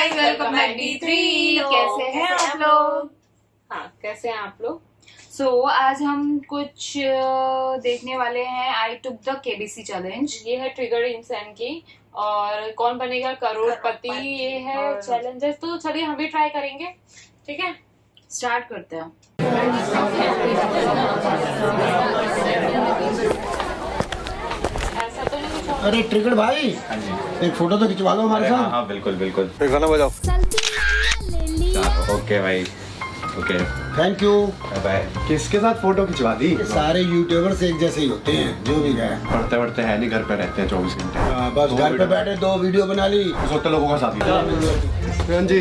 Guys, welcome back D3। कैसे हैं आप लोग? हाँ, कैसे हैं आप लोग? आज हम कुछ देखने वाले हैं। आई टुक द केबीसी चैलेंज। ये है ट्रिगर्ड इंसान की और कौन बनेगा करोड़पति, ये है चैलेंजेस। तो चलिए हम भी ट्राई करेंगे, ठीक है? स्टार्ट करते हैं। ऐसा तो नहीं कुछ होगा। अरे ट्रिगर्ड भाई, एक फोटो तो खिंचवा दो हमारे हाँ साथ। हाँ बिल्कुल बिल्कुल। फिर गाना बजाओ। ओके भाई, okay thank you. Bye bye. किसके साथ फोटो खिंचवा दी? सारे यूट्यूबर्स एक जैसे ही होते हैं, जो भी है। पढ़ते पढ़ते है नहीं, घर पे रहते हैं 24 घंटे। बस घर पे बैठे 2 वीडियो बना ली। सोते लोगों का साथी। हाँ जी,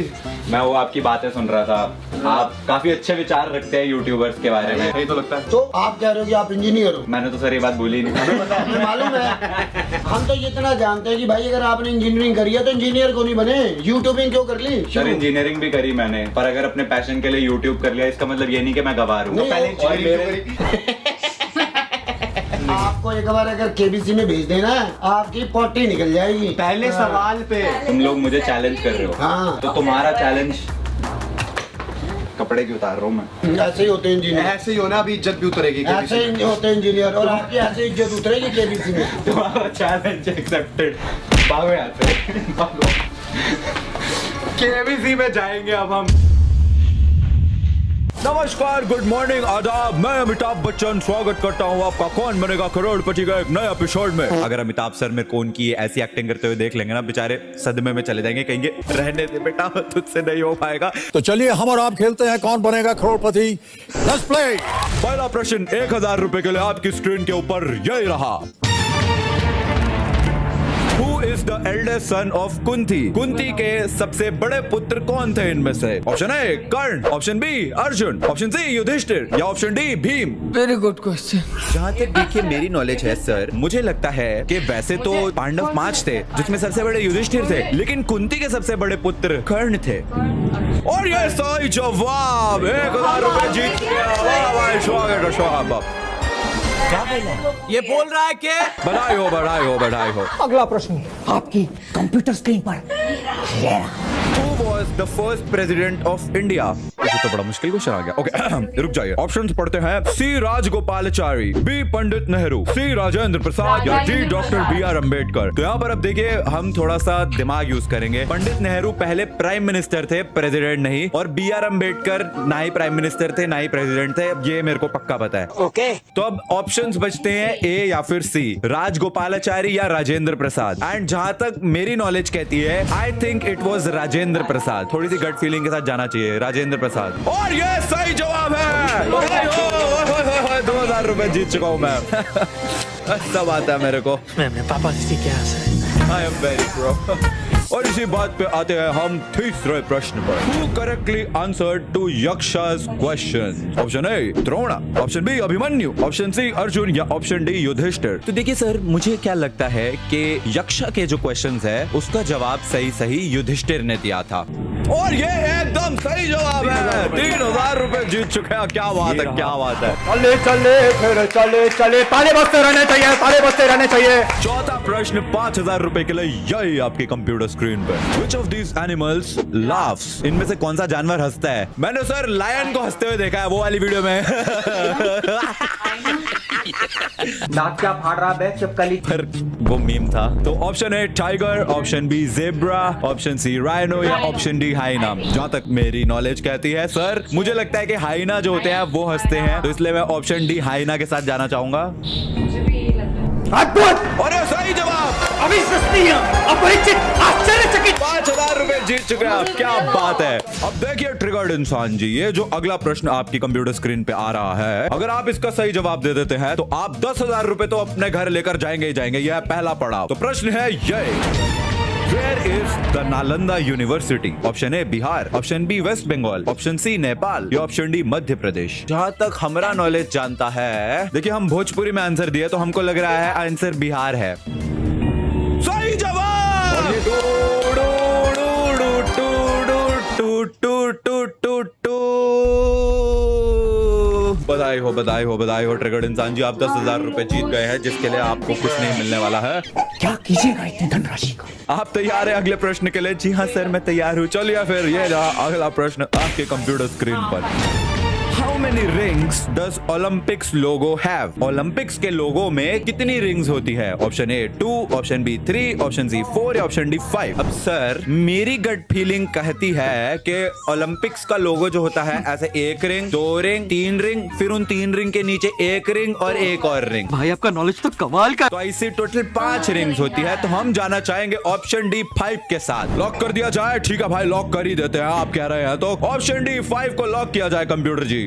मैं वो आपकी बातें सुन रहा था। आप काफी अच्छे विचार रखते हैं यूट्यूबर्स के बारे में। यही तो लगता है। तो आप कह रहे हो कि आप इंजीनियर हो? मैंने तो सर ये बात बोली नहीं। हमें मालूम है। हम तो ये इतना जानते हैं कि भाई अगर आपने इंजीनियरिंग करी है तो इंजीनियर को नहीं बने, यूट्यूबिंग क्यों कर ली? सर इंजीनियरिंग भी करी मैंने, पर अगर अपने पैशन के लिए यूट्यूब कर लिया इसका मतलब ये नहीं कि मैं गवार हूँ। नहीं, पहले और इंजीनियरिंग मेरे आपको एक बार अगर केबीसी में भेज देना, आपकी पोटी निकल जाएगी। पहले सवाल पे तुम लोग मुझे चैलेंज कर रहे हो, हाँ। तो तुम्हारा चैलेंज कपड़े क्यों उतार रहा हूँ मैं। ऐसे ही होते हैं इंजीनियर, ऐसे ही होना, अभी इज्जत भी उतरेगी। ऐसे ही होते हैं इंजीनियर, और आपकी ऐसे इज्जत उतरेगी केबीसी में। तुम्हारा चैलेंज एक्सेप्टेड। भागो यहाँ से, भागो। केबीसी में जाएंगे अब हम। नमस्कार, गुड मॉर्निंग, आदाब। मैं अमिताभ बच्चन स्वागत करता हूँ आपका कौन बनेगा करोड़पति का एक नए एपिसोड में। अगर अमिताभ सर मेरे को उनकी ऐसी एक्टिंग करते हुए देख लेंगे ना, बेचारे सदमे में चले जाएंगे, कहेंगे रहने दे बेटा, तुझसे नहीं हो पाएगा। तो चलिए हम और आप खेलते हैं कौन बनेगा करोड़पति। Let's play. पहला प्रश्न 1000 रुपए के लिए आपकी स्क्रीन के ऊपर यही रहा। Who is the eldest son of Kunti? Kunti के सबसे बड़े पुत्र कौन थे इनमें से? Option A Karna, option B Arjun, option C Yudhishthir या option D Bhim. Very good question. जहाँ तक देखिए मेरी नॉलेज है सर, मुझे लगता है कि वैसे तो पांडव 5 थे, जिसमें सबसे बड़े युधिष्ठिर थे, लेकिन कुंती के सबसे बड़े पुत्र कर्ण थे। और ये सही जवाब। 1000 रुपए जीत गया। वाह वाह, स्वागत है, स्वागत। ये बोल रहा है कि बधाई हो, बधाई हो, बधाई हो। अगला प्रश्न आपकी कंप्यूटर स्क्रीन पर। Who was the first president of India? ये तो बड़ा मुश्किल क्वेश्चन आ गया। ओके, रुक जाइए। ऑप्शंस पढ़ते हैं। सी राजगोपालाचारी, बी पंडित नेहरू, सी राजेंद्र प्रसाद या डी डॉक्टर B.R. अम्बेडकर। तो यहाँ पर अब देखिए हम थोड़ा सा दिमाग यूज करेंगे। पंडित नेहरू पहले प्राइम मिनिस्टर थे, प्रेसिडेंट नहीं, और B.R. अम्बेडकर ना ही प्राइम मिनिस्टर थे ना ही प्रेसिडेंट थे, ये मेरे को पक्का पता है। ओके। तो अब ऑप्शंस बचते हैं ए या फिर सी, राजगोपालाचारी या राजेंद्र प्रसाद। एंड जहां तक मेरी नॉलेज कहती है, I think it was Rajendra Prasad. थोड़ी सी गट फीलिंग के साथ जाना चाहिए, राजेंद्र प्रसाद। और ये सही जवाब है। 2000 रुपए जीत चुका हूं मैं। सब आता है मेरे को। मैं अपने पापा से क्या है? I am very pro. और इसी बात पे आते हैं हम तीसरे प्रश्न पर। Who correctly answered to Yaksha's question? Option A Drona, option B Abhimanyu, option C Arjun या ऑप्शन डी युधिष्ठिर। तो देखिए सर, मुझे क्या लगता है कि यक्षा के जो क्वेश्चंस है उसका जवाब सही युधिष्ठिर ने दिया था। और ये एकदम सही जवाब है। 3000 रुपए जीत चुके हैं। क्या बात है, क्या बात है। चले चले फिर चले चले, ताले बजते रहने चाहिए, ताले बजते रहने चाहिए। चौथा प्रश्न 5000 रुपए के लिए यही आपकी कंप्यूटर स्क्रीन पे। Which of these animals laughs? इनमें से कौन सा जानवर हंसता है? मैंने सर लायन को हंसते हुए देखा है वो वाली वीडियो में। दांत क्या फाड़ रहा है चिपकली? पर वो मीम था। तो option A tiger, option B zebra, option C rhino या ऑप्शन डी हाइना। जहाँ तक मेरी नॉलेज कहती है सर, मुझे लगता है कि हाइना जो होते हैं वो हंसते हैं, तो इसलिए मैं ऑप्शन डी हाइना के साथ जाना चाहूंगा। मुझे भी यही लग रहा है। अद्भुत, और ये सही जवाब। अविश्वसनीय, अपरिचित, आश्चर्यचकित। 5000 रुपए जीत चुके हैं आप। क्या बात है। अब देखिए ट्रिगर्ड इंसान जी, ये जो अगला प्रश्न आपकी कंप्यूटर स्क्रीन पे आ रहा है, अगर आप इसका सही जवाब दे देते हैं तो आप 10,000 रुपए तो अपने घर लेकर जाएंगे ही जाएंगे। यह पहला पड़ाव। तो प्रश्न है ये, Where is the Nalanda University? Option A Bihar, option B West Bengal, option C Nepal या ऑप्शन डी मध्य प्रदेश। जहाँ तक हमारा नॉलेज जानता है, देखिए हम भोजपुरी में आंसर दिए तो हमको लग रहा है आंसर बिहार है। सही जवाब। और ये बधाई हो बधाई हो बधाई हो ट्रिगर्ड इंसान जी, आप 10,000 रुपए जीत गए हैं, जिसके लिए आपको कुछ नहीं मिलने वाला है। क्या कीजिएगा इतनी धनराशि का? आप तैयार हैं अगले प्रश्न के लिए? जी हाँ सर, मैं तैयार हूँ। चलिए फिर ये रहा अगला प्रश्न आपके कंप्यूटर स्क्रीन पर। How many rings does Olympics logo have? Olympics के लोगो में कितनी रिंग्स होती है? Option A 2, option B 3, option C 4 या ऑप्शन डी 5। अब सर मेरी गट फीलिंग कहती है कि ओलंपिक्स का लोगो जो होता है ऐसे 1 रिंग, 2 रिंग, 3 रिंग, फिर उन 3 रिंग के नीचे 1 रिंग और एक और रिंग। भाई आपका नॉलेज तो कमाल का। तो ऐसे टोटल 5 रिंग्स होती है। तो हम जाना चाहेंगे ऑप्शन डी 5 के साथ। लॉक कर दिया जाए? ठीक है भाई, लॉक कर ही देते हैं, आप कह रहे हैं तो ऑप्शन डी 5 को लॉक किया जाए कंप्यूटर जी।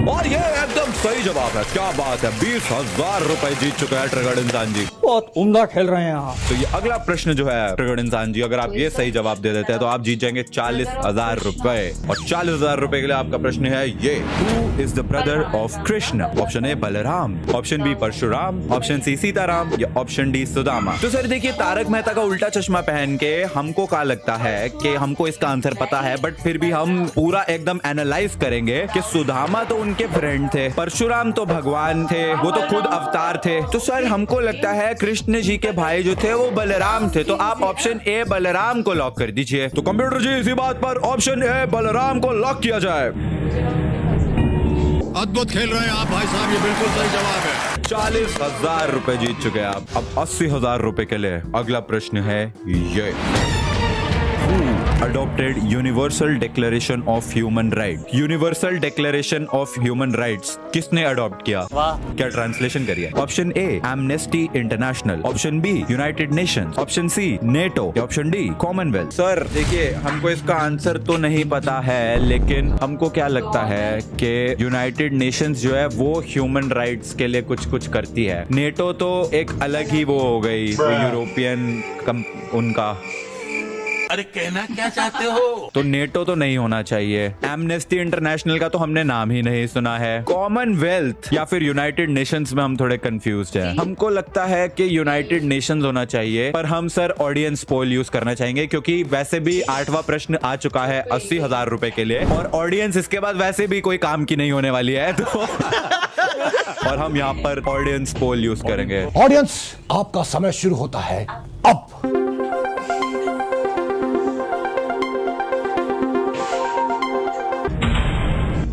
और ये एकदम सही जवाब है। क्या बात है, 20,000 रुपए जीत चुके हैं ट्रिगर्ड इंसान जी। बहुत उम्दा खेल रहे हैं आप। तो ये अगला प्रश्न जो है ट्रिगर्ड इंसान जी, अगर आप ये सही जवाब दे देते हैं तो आप जीत जाएंगे 40,000 रुपए। और 40,000 रुपए के लिए आपका प्रश्न है ये, who is the brother of Krishna? Option A Balram, option B Parshuram, option C Sitaram या ऑप्शन डी सुदामा। तो सर देखिए, तारक मेहता का उल्टा चश्मा पहन के हमको क्या लगता है कि हमको इसका आंसर पता है, बट फिर भी हम पूरा एकदम एनालाइज करेंगे कि सुदामा तो उनके फ्रेंड थे, परशुराम तो भगवान थे, वो तो खुद अवतार थे। तो सर हमको लगता है कृष्ण जी के भाई जो थे वो बलराम थे। तो आप ऑप्शन ए बलराम को लॉक कर दीजिए। तो कंप्यूटर जी इसी बात पर ऑप्शन ए बलराम को लॉक किया जाए। अद्भुत खेल रहे हैं आप भाई साहब, ये बिल्कुल सही जवाब है। 40,000 रुपए जीत चुके हैं आप। अब 80,000 रुपए के लिए अगला प्रश्न है ये, adopted universal declaration of human right? Universal declaration of human rights किसने अडॉप्ट किया? क्या ट्रांसलेशन करिए? Option A Amnesty International, option B United Nations, option C NATO या ऑप्शन डी कॉमनवेल्थ। सर देखिए, हमको इसका आंसर तो नहीं पता है, लेकिन हमको क्या लगता है कि यूनाइटेड नेशंस जो है वो ह्यूमन राइट्स के लिए कुछ कुछ करती है। नेटो तो एक अलग ही वो हो गई, वो यूरोपियन उनका। अरे कहना क्या चाहते हो? तो नेटो तो नहीं होना चाहिए। एमनेस्टी इंटरनेशनल का तो हमने नाम ही नहीं सुना है। कॉमनवेल्थ या फिर यूनाइटेड नेशंस में हम थोड़े कंफ्यूज हैं। हमको लगता है कि यूनाइटेड नेशंस होना चाहिए, पर हम सर ऑडियंस पोल यूज करना चाहेंगे, क्योंकि वैसे भी 8वां प्रश्न आ चुका है 80,000 रुपए के लिए, और ऑडियंस इसके बाद वैसे भी कोई काम की नहीं होने वाली है। तो और हम यहाँ पर ऑडियंस पोल यूज करेंगे। ऑडियंस, आपका समय शुरू होता है अब।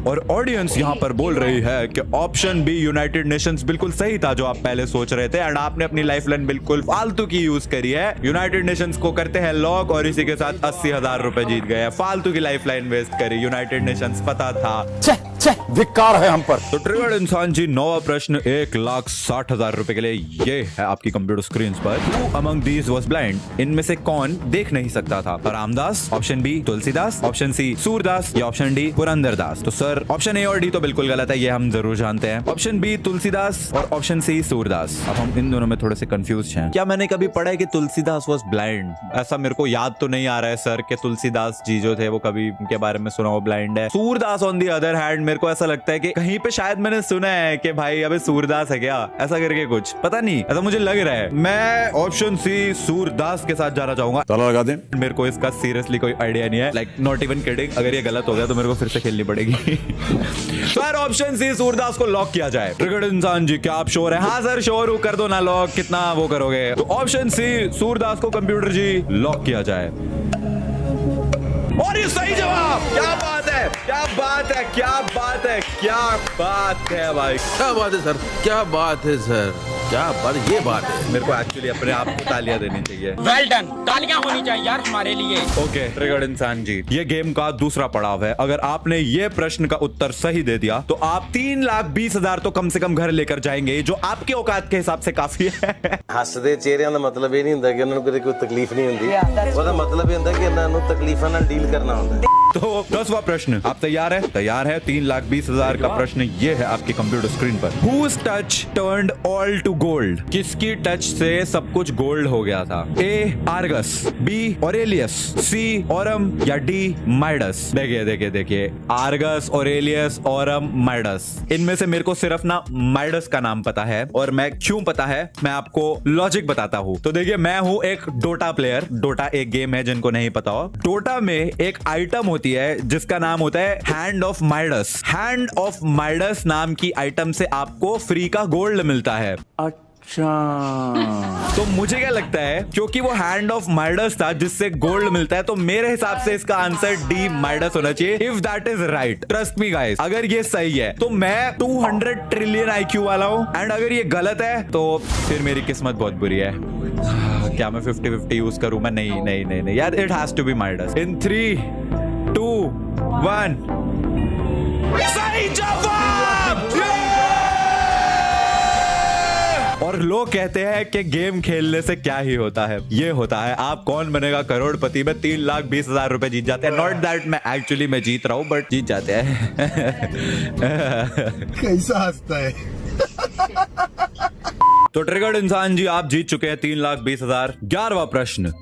और ऑडियंस यहाँ पर बोल रही है कि ऑप्शन बी यूनाइटेड नेशंस बिल्कुल सही था, जो आप पहले सोच रहे थे, एंड आपने अपनी लाइफलाइन बिल्कुल फालतू की यूज करी है। यूनाइटेड नेशंस को करते हैं लॉक, और इसी के साथ 80,000 रुपए जीत गए। फालतू की लाइफलाइन वेस्ट करी, यूनाइटेड नेशंस पता था। धिक्कार है हम पर। तो ट्रिगर्ड इंसान जी, 9वां प्रश्न 1,60,000 रुपए के लिए ये है आपकी कंप्यूटर स्क्रीन पर। Who among these was blind? इनमें से कौन देख नहीं सकता था? Ramdas, option B Tulsidas, option C Surdas या ऑप्शन डी पुरंदरदास। तो सर ऑप्शन ए और डी तो बिल्कुल गलत है, ये हम जरूर जानते हैं। ऑप्शन बी तुलसीदास और ऑप्शन सी सूरदास। अब हम इन दोनों में थोड़े से कंफ्यूज हैं। क्या मैंने कभी पढ़ा है कि तुलसीदास वाज ब्लाइंड? ऐसा मेरे को याद तो नहीं आ रहा है सर कि तुलसीदास जी जो थे वो कभी उनके बारे में सुना हो ब्लाइंड है। Surdas on the other hand, मेरे को ऐसा लगता है कि कहीं पे शायद मैंने सुना है कि भाई अबे सूरदास है क्या, ऐसा करके कुछ, पता नहीं, ऐसा मुझे लग रहा है। मैं ऑप्शन सी सूरदास के साथ जाना चाहूंगा। ताला लगा दें। मेरे को इसका सीरियसली कोई आइडिया नहीं है, लाइक नॉट इवन किडिंग। अगर ये गलत हो गया तो मेरे को फिर से खेलनी पड़ेगी। सर ऑप्शन सी सूरदास को लॉक किया जाए। ट्रिगर्ड इंसान जी, क्या आप श्योर है? हाँ सर श्योर हूँ, कर दो ना लॉक, कितना वो करोगे? तो ऑप्शन सी सूरदास को कंप्यूटर जी लॉक किया जाए। और ये सही जवाब। क्या बात है, क्या बात है, क्या बात है, क्या बात है भाई, क्या बात है सर, क्या बात है सर, क्या बात, ये बात है। मेरे को एक्चुअली अपने आप को तालियां देनी चाहिए। वेल डन, तालियां होनी चाहिए यार हमारे लिए। ओके ट्रिगर्ड इंसान जी, ये गेम का दूसरा पड़ाव है। अगर आपने ये प्रश्न का उत्तर सही दे दिया तो आप 3,20,000 तो कम से कम घर लेकर जाएंगे, जो आपके औकात के हिसाब से काफी है। हसदे चेहरिਆਂ ਦਾ मतलब ਇਹ ਨਹੀਂ ਹੁੰਦਾ ਕਿ ਉਹਨਾਂ ਨੂੰ ਕੋਈ तकलीफ नहीं ਹੁੰਦੀ, ਉਹਦਾ मतलब ਇਹ ਹੁੰਦਾ ਕਿ ਇਹਨਾਂ ਨੂੰ तकलीफां ਨਾਲ डील करना ਹੁੰਦਾ है। तो 10वां प्रश्न, आप तैयार है? तैयार है। 3,20,000 का प्रश्न ये है आपकी कंप्यूटर स्क्रीन पर। Whose touch turned all to gold? किसकी टच से सब कुछ गोल्ड हो गया था? ए आर्गस, बी ऑरेलियस, सी ओरम या डी माइडस? देखिए देखिए देखिए, आर्गस, ऑरेलियस, ओरम, माइडस, इनमें से मेरे को सिर्फ ना माइडस का नाम पता है। और मैं क्यों पता है मैं आपको लॉजिक बताता हूँ। तो देखिए, मैं हूँ एक डोटा प्लेयर। डोटा एक गेम है, जिनको नहीं पता हो। डोटा में एक आइटम होती होती है जिसका नाम होता है hand of Midas. Hand of Midas नाम की आइटम से आपको फ्री का गोल्ड मिलता है। तो मुझे क्या लगता है, क्योंकि वो हैंड ऑफ माइडस था जिससे गोल्ड मिलता है, तो मेरे हिसाब से इसका आंसर डी माइडस होना चाहिए। If that is right, trust me guys, अगर ये सही है तो मैं 200 ट्रिलियन IQ वाला हूं, एंड अगर ये गलत है तो फिर मेरी किस्मत बहुत बुरी है। क्या मैं 50-50 यूज करूं? मैं नहीं यार, it has to be Midas. In 3, 2, 1 सही जवाब। और लोग कहते हैं कि गेम खेलने से क्या ही होता है, ये होता है आप कौन बनेगा करोड़पति में 3,20,000 रुपए जीत जाते हैं। नॉट दैट मैं एक्चुअली मैं जीत रहा हूं, बट जीत जाते हैं। कैसा हंसता है। तो ट्रिगर्ड इंसान जी, आप जीत चुके हैं 3,20,000। 11वां प्रश्न,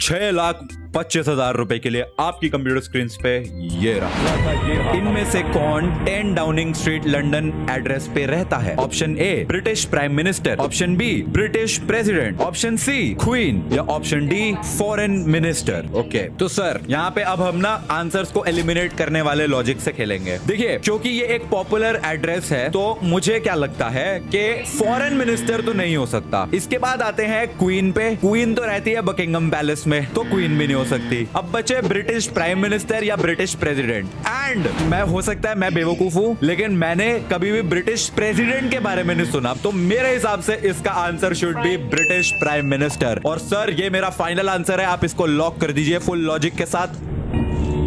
6,25,000 रुपए के लिए आपकी कंप्यूटर स्क्रीन पे ये रहा। इनमें से कौन 10 डाउनिंग स्ट्रीट लंदन एड्रेस पे रहता है? Option A British prime minister, option B British president, option C queen, या option D foreign minister. Okay, तो सर यहाँ पे अब हम ना आंसर्स को एलिमिनेट करने वाले लॉजिक से खेलेंगे। देखिए, क्योंकि ये एक पॉपुलर एड्रेस है तो मुझे क्या लगता है कि फॉरेन मिनिस्टर तो नहीं हो सकता। इसके बाद आते हैं क्वीन पे। क्वीन तो रहती है बकिंगम पैलेस में, तो क्वीन भी नहीं हो सकती। अब बचे ब्रिटिश प्राइम मिनिस्टर या ब्रिटिश प्रेसिडेंट। एंड मैं, हो सकता है मैं बेवकूफ हूं, लेकिन मैंने कभी भी ब्रिटिश प्रेसिडेंट के बारे में नहीं सुना, तो मेरे हिसाब से इसका answer should be British prime minister. और सर ये मेरा फाइनल आंसर है, आप इसको लॉक कर दीजिए फुल लॉजिक के साथ।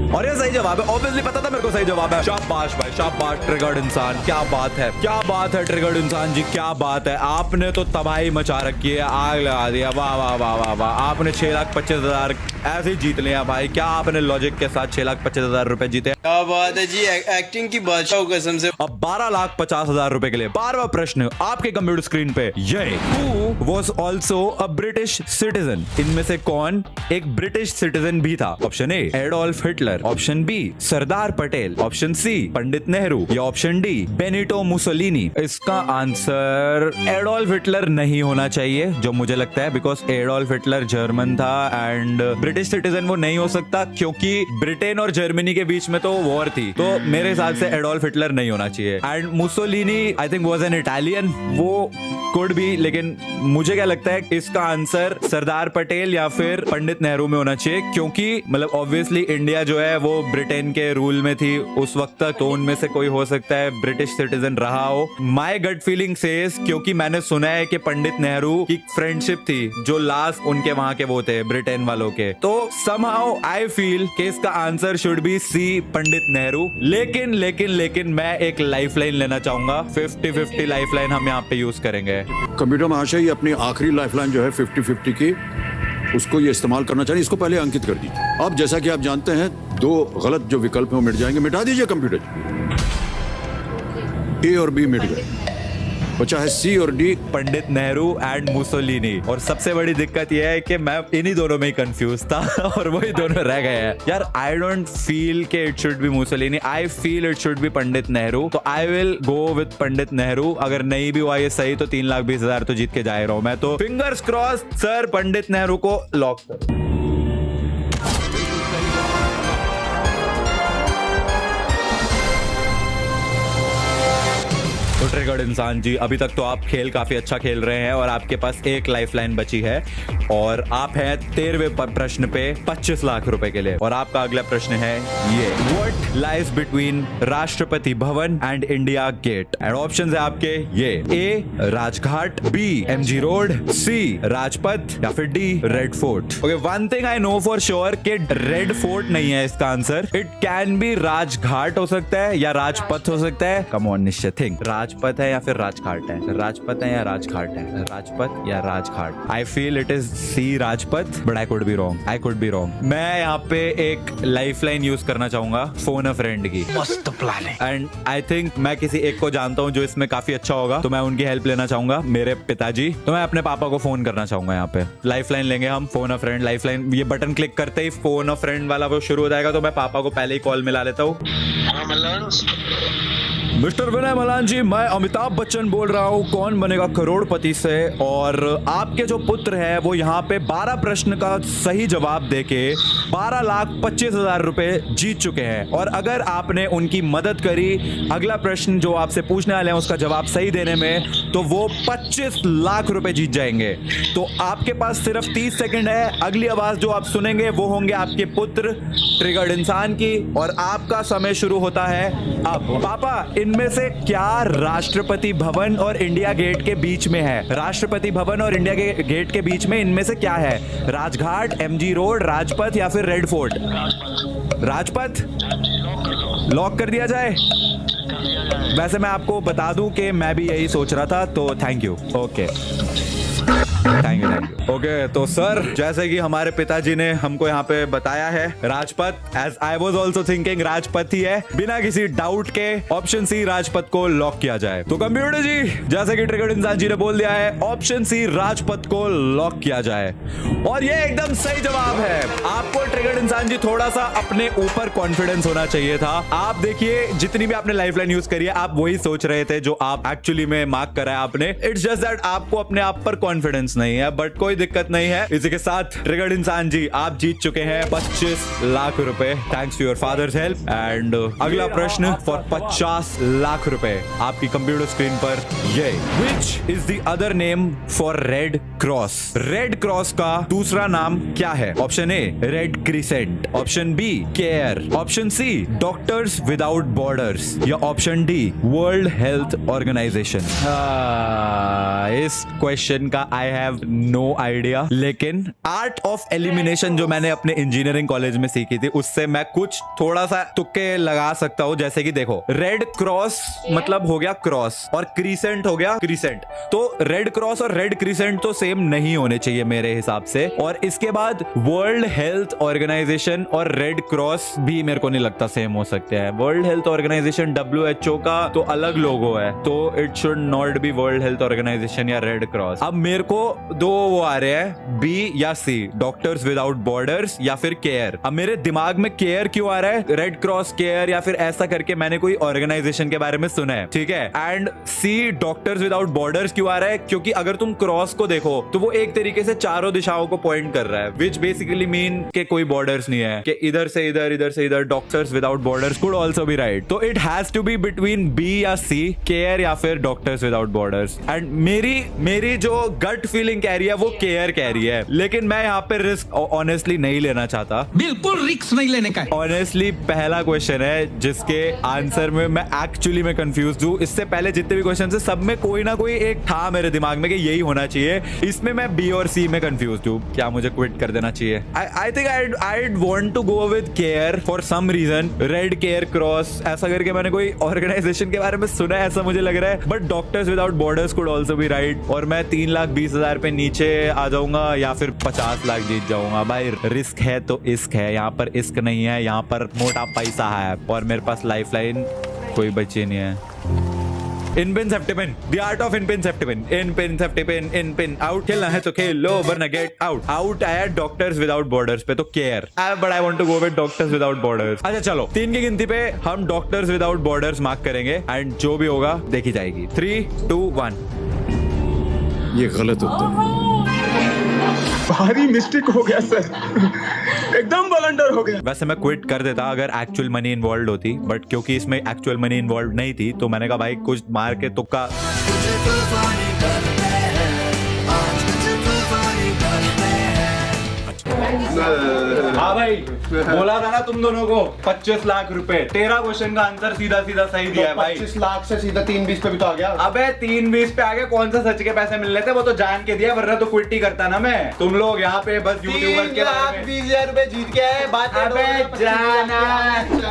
और ये सही जवाब है, ऑब्वियसली पता था मेरे को सही जवाब है। शाबाश भाई, शाबाश ट्रिगर्ड इंसान, क्या बात है, क्या बात है ट्रिगर्ड इंसान जी, क्या बात है। आपने तो तबाही मचा रखी है, आग लगा दिया। वाह वाह वाह वाह वाह, आपने 6,25,000 ऐसे ही जीत लिया भाई। क्या आपने लॉजिक के साथ 6,25,000 रुपए जीते। क्या बात है जी, एक्टिंग की बादशाह कसम से। अब 12,50,000 रुपए के लिए 12वां प्रश्न आपके कंप्यूटर स्क्रीन पे, ये who was also a British citizen? इनमें से कौन एक ब्रिटिश सिटीजन भी था? Option A Adolf Hitler, option B Sardar Patel, option C Pandit Nehru, या ऑप्शन डी बेनिटो मुसोलिनी। इसका आंसर एडोल्फ हिटलर नहीं होना चाहिए, जो मुझे लगता है, बिकॉज एडोल्फ हिटलर जर्मन था एंड ब्रिटिश सिटीजन वो नहीं हो सकता, क्योंकि ब्रिटेन और जर्मनी के बीच में तो वॉर थी। तो मेरे हिसाब से एडोल्फ हिटलर नहीं होना चाहिए। And Mussolini I think was an Italian, वो कुड भी, लेकिन मुझे क्या लगता है इसका आंसर सरदार पटेल या फिर पंडित नेहरू में होना चाहिए, क्योंकि मतलब ऑब्वियसली इंडिया जो है वो ब्रिटेन के रूल में थी उस वक्त तक, तो उनमें से कोई हो सकता है ब्रिटिश सिटीजन रहा हो। माय गट फीलिंग सेज, क्योंकि मैंने सुना है कि पंडित नेहरू की फ्रेंडशिप थी जो लास्ट उनके वहां के वो थे ब्रिटेन वालों के, तो somehow आई फील कि इसका answer should B C Pandit Nehru. लेकिन लेकिन लेकिन मैं एक लाइफलाइन लेना चाहूंगा, 50-50 लाइफलाइन हम यहाँ पे यूज करेंगे। कंप्यूटर महाशय ये अपनी आखिरी लाइफलाइन जो है 50-50 की, उसको ये इस्तेमाल करना चाहिए। इसको पहले अंकित कर दीजिए। अब जैसा कि आप जानते हैं 2 गलत जो विकल्प हैं वो मिट जाएंगे। मिटा दीजिए कंप्यूटर, ए और बी मिट गए, बचा है सी और D, Pandit Nehru and Mussolini. और सबसे बड़ी दिक्कत यह है कि मैं इन्हीं दोनों में ही कंफ्यूज था और वही दोनों रह गए हैं। यार आई डोंट फील कि it should be Mussolini, I feel it should be Pandit Nehru, तो I will go with Pandit Nehru. अगर नहीं भी हुआ ये सही तो 3,20,000 तो जीत के जा रहा हूं मैं, तो fingers cross sir, Pandit Nehru को लॉक कर। तो ट्रिगर्ड इंसान जी, अभी तक तो आप खेल काफी अच्छा खेल रहे हैं और आपके पास एक लाइफलाइन बची है और आप हैं 13वें प्रश्न पे 25 लाख रुपए के लिए। और आपका अगला प्रश्न है ये, what lies between Rashtrapati Bhavan and India Gate? And options है आपके ये, A Rajghat, B MG road, C Rajpath, या फिर D Red Fort. Okay, one thing I know for sure कि रेड फोर्ट नहीं है इसका answer. It can be Rajghat हो सकता है या राजपथ हो सकता है। Come on Nishchay, think Rajpath है या फिर राजघाट है, राजपथ है या राजघाट है, राजपथ या Rajghat. I feel it is C Rajpath, but I could be wrong, I could be wrong. मैं यहाँ पे एक लाइफलाइन यूज करना चाहूंगा, फोन अ फ्रेंड की। मस्त प्लान है। एंड आई थिंक मैं किसी एक को जानता हूँ जो इसमें काफी अच्छा होगा, तो मैं उनकी हेल्प लेना चाहूंगा, मेरे पिताजी। तो मैं अपने पापा को फोन करना चाहूंगा। यहाँ पे लाइफलाइन लेंगे हम, फोन अ फ्रेंड लाइफलाइन। ये बटन क्लिक करते ही फोन अ फ्रेंड वाला वो शुरू हो जाएगा, तो मैं पापा को पहले ही कॉल मिला लेता हूँ। मिस्टर विनय मलान जी, मैं अमिताभ बच्चन बोल रहा हूँ कौन बनेगा करोड़पति से। और आपके जो पुत्र है वो यहाँ पे 12 प्रश्न का सही जवाब देके 12,25,000 रुपए जीत चुके हैं। और अगर आपने उनकी मदद करी अगला प्रश्न जो आपसे पूछने वाले हैं उसका जवाब सही देने में, तो वो 25 लाख रुपए जीत जाएंगे। तो आपके पास सिर्फ 30 सेकंड है। अगली आवाज जो आप सुनेंगे वो होंगे आपके पुत्र ट्रिगर्ड इंसान की, और आपका समय शुरू होता है अब। पापा, इनमें से क्या राष्ट्रपति भवन और इंडिया गेट के बीच में है? राष्ट्रपति भवन और इंडिया गेट के बीच में इनमें से क्या है? राजघाट, MG रोड, राजपथ या फिर रेड फोर्ट? राजपथ लॉक कर दिया जाए। वैसे मैं आपको बता दूं कि मैं भी यही सोच रहा था, तो thank you. Okay, thank you. Okay, तो सर जैसे कि हमारे पिताजी ने हमको यहाँ पे बताया है Rajpath, as I was also thinking Rajpath ही है। बिना किसी डाउट के ऑप्शन सी राजपथ को लॉक किया जाए। तो कंप्यूटर जी, जैसे कि ट्रिगर्ड इंसान जी ने बोल दिया है, ऑप्शन सी राजपथ को लॉक किया जाए, और ये एकदम सही जवाब है। आपको ट्रिगर्ड इंसान जी थोड़ा सा अपने ऊपर कॉन्फिडेंस होना चाहिए था। आप देखिए जितनी भी आपने लाइफलाइन यूज करी है, आप वही सोच रहे थे जो आप एक्चुअली में मार्क करा है आपने। इट्स जस्ट दैट आपको अपने आप पर कॉन्फिडेंस नहीं है, बट कोई दिक्कत नहीं है। इसी के साथ ट्रिगर्ड इंसान जी आप जीत चुके हैं 25 लाख रुपए, thanks to your father's help. And अगला प्रश्न फॉर 50 लाख रुपए आपकी कंप्यूटर स्क्रीन पर ये, which is the other name for red cross? Red cross का दूसरा नाम क्या है? Option A red crescent, option B CARE, option C doctors without borders, या option D World Health Organization. इस क्वेश्चन का आई हैव नो आइडिया, लेकिन art of elimination जो मैंने अपने इंजीनियरिंग कॉलेज में सीखी थी उससे मैं कुछ थोड़ा सा तुक्के लगा सकता हूँ। जैसे कि देखो, रेड क्रॉस मतलब हो गया क्रॉस, और क्रीसेंट हो गया क्रीसेंट। तो रेड क्रॉस और रेड क्रीसेंट तो सेम नहीं होने चाहिए मेरे हिसाब से। और इसके बाद वर्ल्ड हेल्थ ऑर्गेनाइजेशन और रेड क्रॉस भी मेरे को नहीं लगता सेम हो सकते हैं। वर्ल्ड हेल्थ ऑर्गेनाइजेशन WHO का तो अलग लोगो है, तो it should not be World Health Organization या रेड क्रॉस। अब मेरे को दो वो आ रहे हैं, बी या सी, डॉक्टर्स विदाउट बॉर्डर्स या फिर केयर। अब मेरे दिमाग में केयर क्यों आ रहा है? रेड क्रॉस, केयर या फिर ऐसा करके मैंने कोई ऑर्गेनाइजेशन के बारे में सुना है, ठीक है। And C doctors without Borders क्यों आ रहा है? क्योंकि अगर तुम क्रॉस को देखो तो वो एक तरीके से चारों दिशाओं को पॉइंट कर रहा है, विच बेसिकली मीन के कोई बॉर्डर्स नहीं है, कि इधर से इधर, इधर से इधर। Doctors without borders could also be right. तो it has to be between B या सी, केयर या फिर डॉक्टर्स विदाउट बॉर्डर्स। एंड मेरी जो गट फीलिंग कह रही है वो केयर कह रही है, लेकिन मैं यहाँ पे रिस्क ऑनेस्टली नहीं लेना चाहता। बिल्कुल रिस्क नहीं लेने का। ऑनेस्टली पहला क्वेश्चन है जिसके आंसर में मैं एक्चुअली में कंफ्यूज हूँ। इससे पहले जितने भी क्वेश्चन थे सब में कोई ना कोई एक था मेरे दिमाग में कि यही होना चाहिए। इसमें मैं बी और सी में कंफ्यूज हूँ। क्या मुझे क्विट कर देना चाहिए? I think I want to go with care for some reason. Red Care Cross ऐसा करके मैंने कोई ऑर्गेनाइजेशन के बारे में सुना है, ऐसा मुझे लग रहा है। But doctors without borders could also be right. और मैं 3,20,000 पे नीचे आ जाऊंगा या फिर 50 लाख जीत जाऊंगा। भाई रिस्क है तो इश्क है, यहाँ पर इश्क नहीं है, यहाँ पर मोटा पैसा है, और मेरे पास लाइफलाइन कोई बची नहीं है। इनपिन safety pin, the art of इनपिन सेफ्टी पिन, इनपिन सेफ्टी पिन, इनपिन आउट। खेलना है तो खेल लो वरना गेट आउट। आउट आया डॉक्टर्स विदाउट बॉर्डर्स पे, तो CARE. But I want to go with doctors without borders. अच्छा चलो, 3 की गिनती पे हम डॉक्टर्स विदाउट बॉर्डर्स मार्क करेंगे, एंड जो भी होगा देखी जाएगी। 3, 2, 1। ये गलत उत्तर है। भारी मिस्टेक हो गया सर, एकदम ब्लंडर हो गया। वैसे मैं क्विट कर देता अगर एक्चुअल मनी इन्वॉल्व होती, बट क्योंकि इसमें एक्चुअल मनी इन्वॉल्व नहीं थी तो मैंने कहा भाई कुछ मार के तुक्का। हाँ भाई, बोला था ना तुम दोनों को 25 लाख रुपए। 13 क्वेश्चन का आंसर सीधा सीधा सही दिया है भाई। 25 लाख से सीधा 3,20 पे भी तो आ गया। अबे 3,20 पे आ गया, कौन सा सच के पैसे मिलने थे? वो तो जान के दिया, वरना तो क्विट ही करता ना मैं। तुम लोग यहाँ पे बस यूट्यूबर के बारे में 3,20,000 रुपए जीत के आए। बात अबे जाना,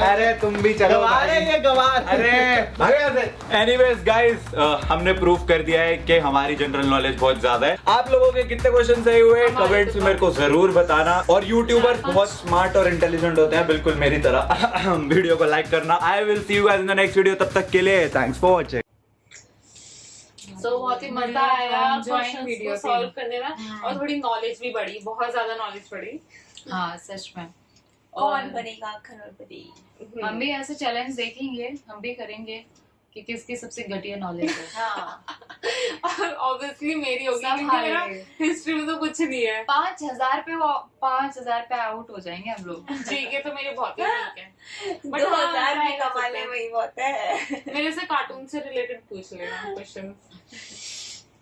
अरे तुम भी चलो। ये गवार। अरे एनीवेज गाइस, हमने प्रूफ कर दिया है कि हमारी जनरल नॉलेज बहुत ज्यादा है। आप लोगों के कितने क्वेश्चन सही हुए कमेंट्स में मेरे को जरूर बताना। और यूट्यूबर बहुत स्मार्ट और इंटेलिजेंट होते हैं, बिल्कुल मेरी तरह। वीडियो को लाइक करना। I will see you guys in the next video. तब तक के लिए थैंक्स फॉर वाचिंग। तो बहुत ही मजा आया क्वेश्चंस वीडियो को सॉल्व करने में, और थोड़ी नॉलेज भी बढ़ी, बहुत ज्यादा नॉलेज बढ़ी। हाँ सच में। कौन बनेगा करोड़पति? हम भी ऐसे चैलेंज देखेंगे, हम भी करेंगे कि किसकी सबसे घटिया नॉलेज है। हाँ और ऑब्वियसली मेरी होगी सब क्योंकि मेरा हारेंगे। हिस्ट्री में तो कुछ नहीं है। 5,000 पे आउट हो जाएंगे हम लोग। ठीक है तो मेरे बहुत ही ठीक है। बट 2000 भी कमा ले वही बहुत है। मेरे से कार्टून से रिलेटेड पूछ लेना क्वेश्चन।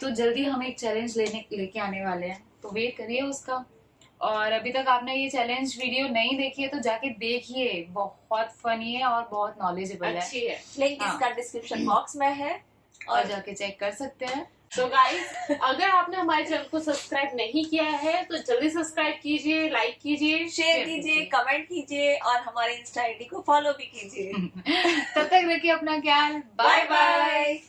तो जल्दी हम एक चैलेंज लेके आने वाले हैं, तो वेट करिए उसका। और अभी तक आपने ये चैलेंज वीडियो नहीं देखी है तो जाके देखिए, बहुत फनी है और बहुत नॉलेजेबल है। अच्छी है। लिंक इसका डिस्क्रिप्शन बॉक्स में है और जाके चेक कर सकते हैं। तो गाइस अगर आपने हमारे चैनल को सब्सक्राइब नहीं किया है तो जल्दी सब्सक्राइब कीजिए, लाइक कीजिए, शेयर कीजिए, कमेंट कीजिए और हमारे इंस्टा आईडी को फॉलो भी कीजिए। तब तक रखिए अपना ख्याल। Bye bye.